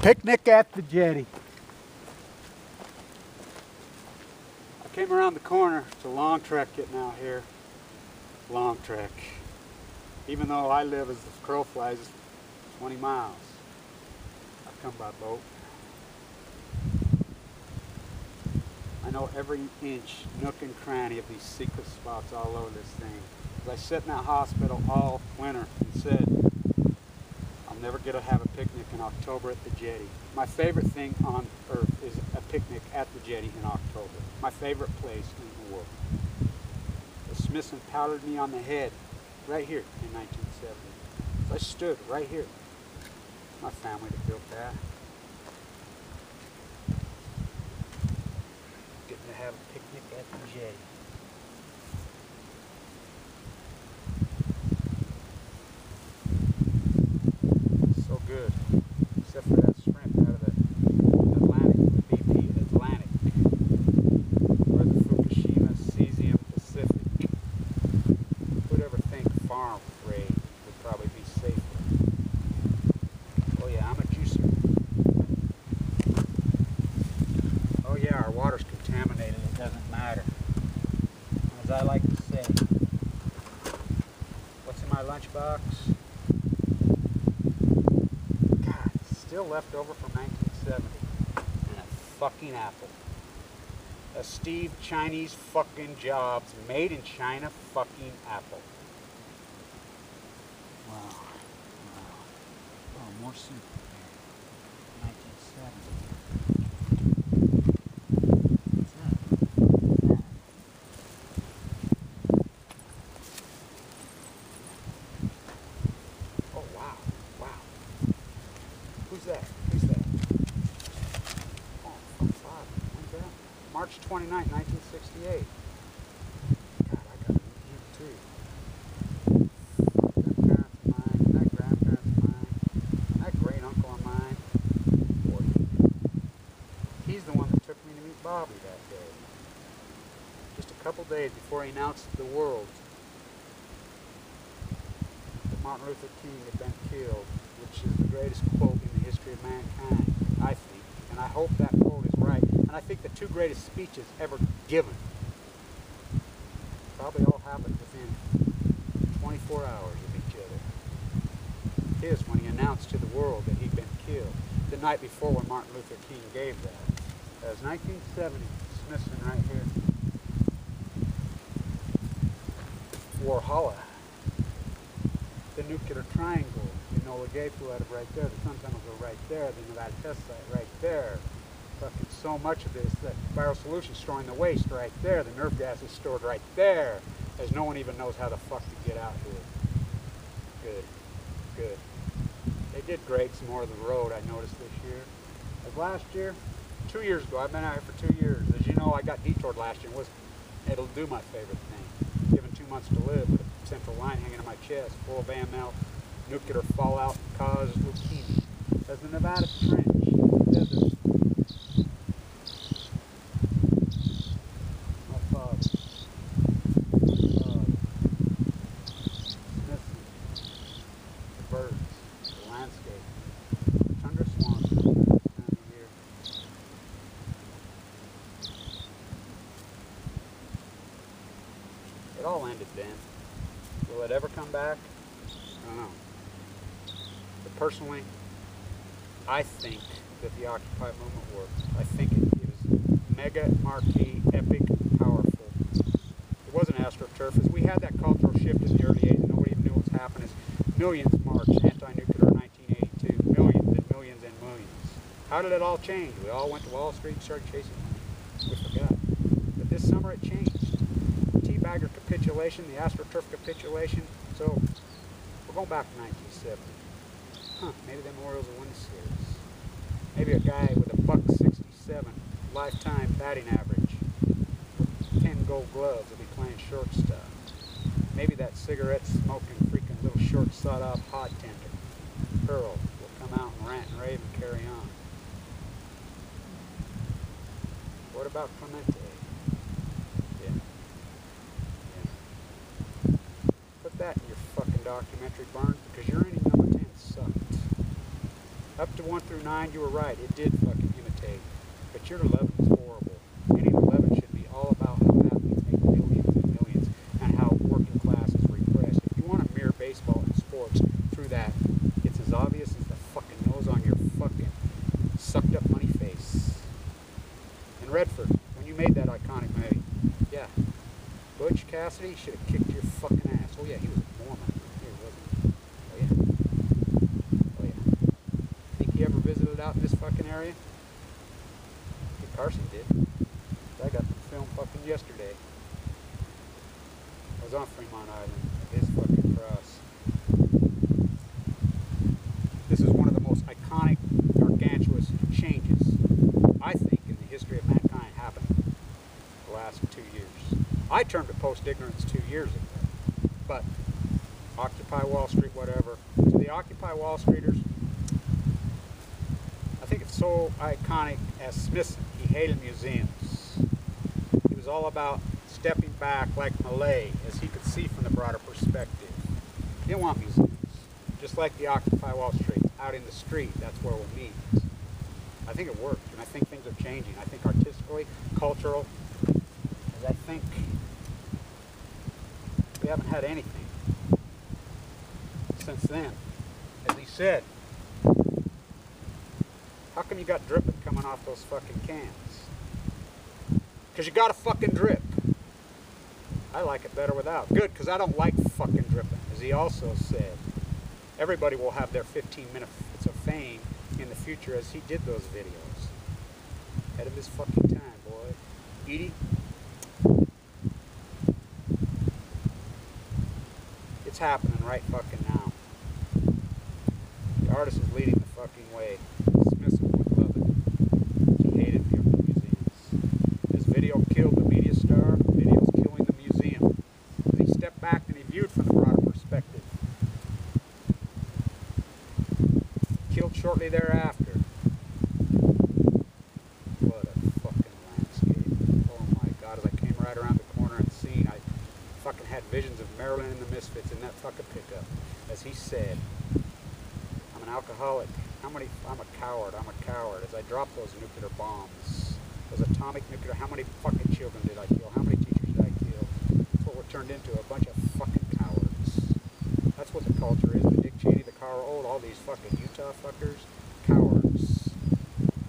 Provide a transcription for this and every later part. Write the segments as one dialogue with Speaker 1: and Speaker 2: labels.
Speaker 1: Picnic at the jetty. I came around the corner. It's a long trek getting out here. Long trek. Even though I live as the crow flies 20 miles. I come by boat. I know every inch, nook and cranny of these secret spots all over this thing. As I sat in that hospital all winter and said, I'll never get to have a picnic in October at the jetty. My favorite thing on earth is a picnic at the jetty in October. My favorite place in the world. The Smithson powdered me on the head right here in 1970. So I stood right here. My family that built that. Getting to have a picnic at the jetty. So good. Except for that shrimp out of the Atlantic, the BP Atlantic. Or the Fukushima Cesium Pacific. Who'd ever think farm grade would probably be safer? Oh yeah, I'm a juicer. Oh yeah, our water's contaminated, it doesn't matter. As I like to say, what's in my lunchbox? God, still left over from 1970. And a fucking apple. A Steve Chinese fucking Jobs made in China fucking apple. Wow. Wow. Oh, more soup here. 1970. What's that? Oh, wow. Wow. Who's that? Who's that? Oh, fuck, fuck. When's that? March 29, 1968. God, I got to meet him too. That parents of mine, that grandparents of mine, that great uncle of mine. Boy, he's the one that took me to meet Bobby that day. Just a couple days before he announced to the world that Martin Luther King had been killed, which is the greatest quote in the history of mankind, I think. And I hope that quote is right. And I think the two greatest speeches ever given probably all happened within 24 hours of each other. His, when he announced to the world that he'd been killed. The night before, when Martin Luther King gave that. That was 1970, Smithson right here. Warhol. The nuclear triangle. You know, the gay fluid right there, the sun tunnels are right there, the Nevada test site right there. Fucking so much of this, that viral solution storing the waste right there, the nerve gas is stored right there, as no one even knows how the fuck to get out here. Good, good. They did grade some more of the road, I noticed this year. As last year, 2 years ago, I've been out here for 2 years. As you know, I got detoured last year. It'll do my favorite thing. Given 2 months to live with a central line hanging on my chest, full of AML, nuclear fallout caused leukemia. As the Nevada Trench, desert. My father. Smithson. The birds. The landscape. The tundra swamps this time of year. It all ended then. Will it ever come back? I don't know. But personally, I think that the Occupy movement worked. I think it was mega, marquee, epic, powerful. It wasn't AstroTurf. As we had that cultural shift in the early 80s, nobody even knew what was happening. As millions marched anti-nuclear in 1982. Millions and millions and millions. How did it all change? We all went to Wall Street and started chasing money. We forgot. But this summer it changed. The teabagger capitulation, the AstroTurf capitulation. So we're going back to 1970. Huh, maybe them Orioles will win the series. Maybe a guy with a .167 lifetime batting average with 10 gold gloves will be playing shortstop. Maybe that cigarette-smoking freaking little short sawed-off hod tender, Pearl, will come out and rant and rave and carry on. What about Clemente? Yeah. Put that in your fucking documentary, Barnes, because your inning number 10 sucked. Up to 1 through 9, you were right. It did fucking imitate. But your 11 is horrible. Inning 11 should be all about how athletes make millions and millions and how working class is repressed. If you want to mirror baseball and sports through that, it's as obvious as the fucking nose on your fucking sucked up money face. In Redford, when you made that iconic movie, yeah, Butch Cassidy should have kicked your fucking ass. Oh yeah, he was a Mormon. Here, wasn't he? Oh yeah. Oh yeah. Think he ever visited out in this fucking area? I think Carson did. I got the film fucking yesterday. I was on Fremont Island. His fucking cross. This is one of the most iconic, gargantuous changes, I think, in the history of mankind happened the last 2 years. I turned to post-ignorance 2 years ago, but Occupy Wall Street, whatever. To the Occupy Wall Streeters, I think it's so iconic as Smithson. He hated museums. He was all about stepping back like Malay, as he could see from the broader perspective. He didn't want museums. Just like the Occupy Wall Street, out in the street, that's where we'll meet. I think it worked, and I think things are changing. I think artistically, cultural, and I think we haven't had anything since then. As he said, how come you got dripping coming off those fucking cans? Because you got to fucking drip. I like it better without. Good, because I don't like fucking dripping. As he also said, everybody will have their 15 minutes of fame in the future as he did those videos. Ahead of his fucking time, boy. Edie? It's happening right fucking now. The artist is leading the fucking way. Smithson would love it. He hated the museums. His video killed the media star. The video's killing the museum. He stepped back and he viewed from the broader perspective. Killed shortly thereafter. What a fucking landscape. Oh my God, as I came right around the corner and seen, I fucking had visions of Marilyn and the Misfits in that fucking pickup. As he said, I'm an alcoholic. I'm a coward. I'm a coward. As I dropped those nuclear bombs, those atomic nuclear, how many fucking children did I kill? How many teachers did I kill? That's what we're turned into, a bunch of fucking cowards. That's what the culture is. The Dick Cheney, the Carl Old, all these fucking Utah fuckers, cowards.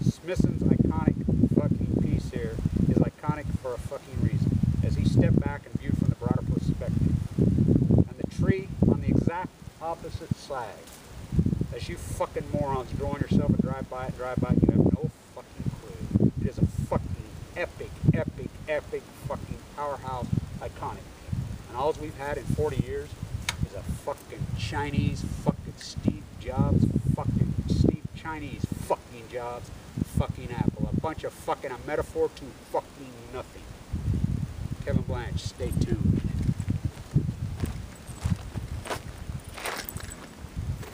Speaker 1: Smithson's iconic fucking piece here is iconic for a fucking reason. As he stepped back and viewed from the broader perspective. And the tree on the exact opposite side. As you fucking morons drawing yourself a drive-by, you have no fucking clue. It is a fucking epic, epic, epic fucking powerhouse iconic. And all we've had in 40 years is a fucking Chinese fucking Steve Jobs fucking Steve Chinese fucking Jobs fucking Apple. A bunch of fucking, a metaphor to fucking nothing. Kevin Blanch, stay tuned.